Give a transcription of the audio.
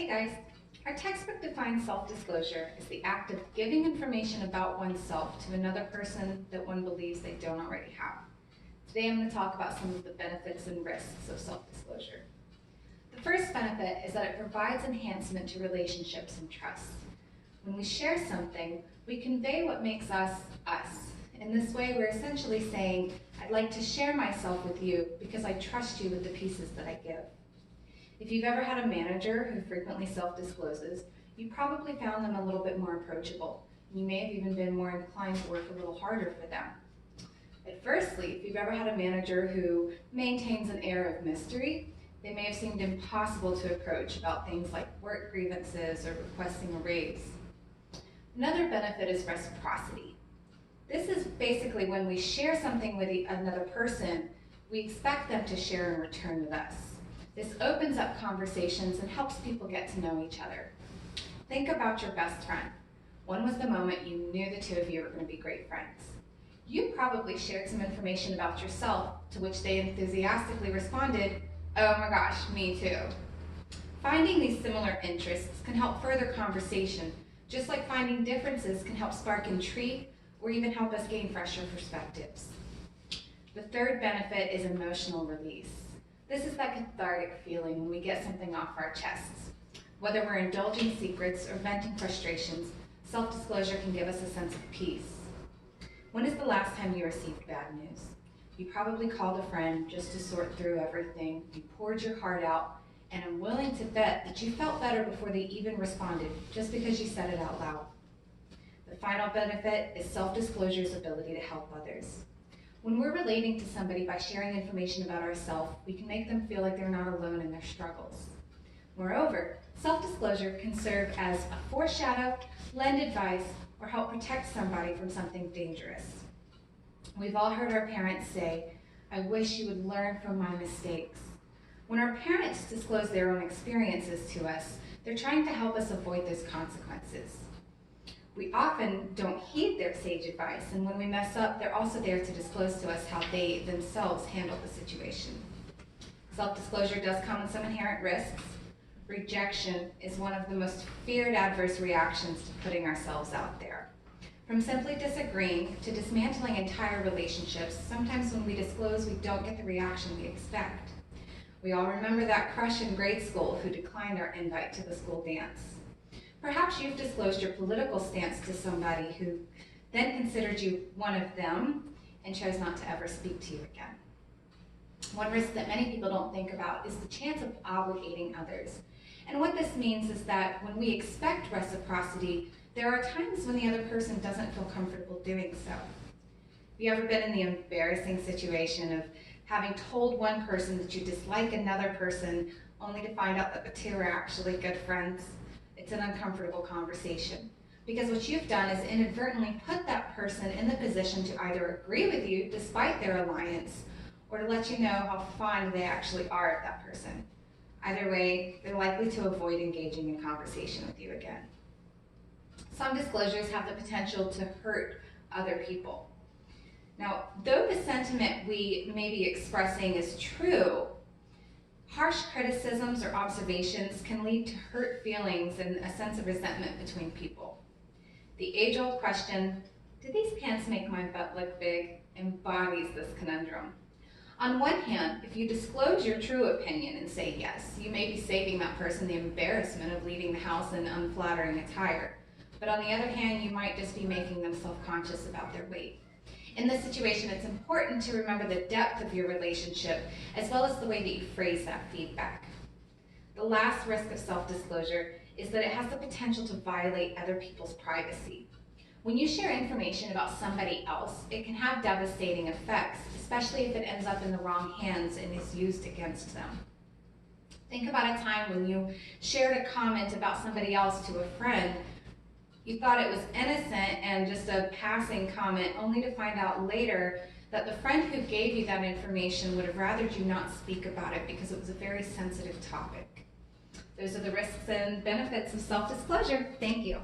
Hey guys, our textbook defines self-disclosure as the act of giving information about oneself to another person that one believes they don't already have. Today I'm going to talk about some of the benefits and risks of self-disclosure. The first benefit is that it provides enhancement to relationships and trust. When we share something, we convey what makes us, us. In this way, we're essentially saying, I'd like to share myself with you because I trust you with the pieces that I give. If you've ever had a manager who frequently self-discloses, you probably found them a little bit more approachable. You may have even been more inclined to work a little harder for them. Firstly, if you've ever had a manager who maintains an air of mystery, they may have seemed impossible to approach about things like work grievances or requesting a raise. Another benefit is reciprocity. This is basically when we share something with another person, we expect them to share in return with us. This opens up conversations and helps people get to know each other. Think about your best friend. When was the moment you knew the two of you were going to be great friends? You probably shared some information about yourself, to which they enthusiastically responded, "Oh my gosh, me too." Finding these similar interests can help further conversation, just like finding differences can help spark intrigue or even help us gain fresher perspectives. The third benefit is emotional release. This is that cathartic feeling when we get something off our chests. Whether we're indulging secrets or venting frustrations, self-disclosure can give us a sense of peace. When is the last time you received bad news? You probably called a friend just to sort through everything, you poured your heart out, and I'm willing to bet that you felt better before they even responded, just because you said it out loud. The final benefit is self-disclosure's ability to help others. When we're relating to somebody by sharing information about ourselves, we can make them feel like they're not alone in their struggles. Moreover, self-disclosure can serve as a foreshadow, lend advice, or help protect somebody from something dangerous. We've all heard our parents say, "I wish you would learn from my mistakes." When our parents disclose their own experiences to us, they're trying to help us avoid those consequences. We often don't heed their sage advice, and when we mess up, they're also there to disclose to us how they themselves handled the situation. Self-disclosure does come with some inherent risks. Rejection is one of the most feared adverse reactions to putting ourselves out there. From simply disagreeing to dismantling entire relationships, sometimes when we disclose, we don't get the reaction we expect. We all remember that crush in grade school who declined our invite to the school dance. Perhaps you've disclosed your political stance to somebody who then considered you one of them and chose not to ever speak to you again. One risk that many people don't think about is the chance of obligating others. And what this means is that when we expect reciprocity, there are times when the other person doesn't feel comfortable doing so. Have you ever been in the embarrassing situation of having told one person that you dislike another person only to find out that the two are actually good friends? It's an uncomfortable conversation because what you've done is inadvertently put that person in the position to either agree with you despite their alliance or to let you know how fond they actually are of that person. Either way, they're likely to avoid engaging in conversation with you again. Some disclosures have the potential to hurt other people. Now, though the sentiment we may be expressing is true, harsh criticisms or observations can lead to hurt feelings and a sense of resentment between people. The age-old question, "Do these pants make my butt look big?" embodies this conundrum. On one hand, if you disclose your true opinion and say yes, you may be saving that person the embarrassment of leaving the house in unflattering attire. But on the other hand, you might just be making them self-conscious about their weight. In this situation, it's important to remember the depth of your relationship as well as the way that you phrase that feedback. The last risk of self-disclosure is that it has the potential to violate other people's privacy. When you share information about somebody else, it can have devastating effects, especially if it ends up in the wrong hands and is used against them. Think about a time when you shared a comment about somebody else to a friend. You thought it was innocent and just a passing comment, only to find out later that the friend who gave you that information would have rather you not speak about it because it was a very sensitive topic. Those are the risks and benefits of self-disclosure. Thank you.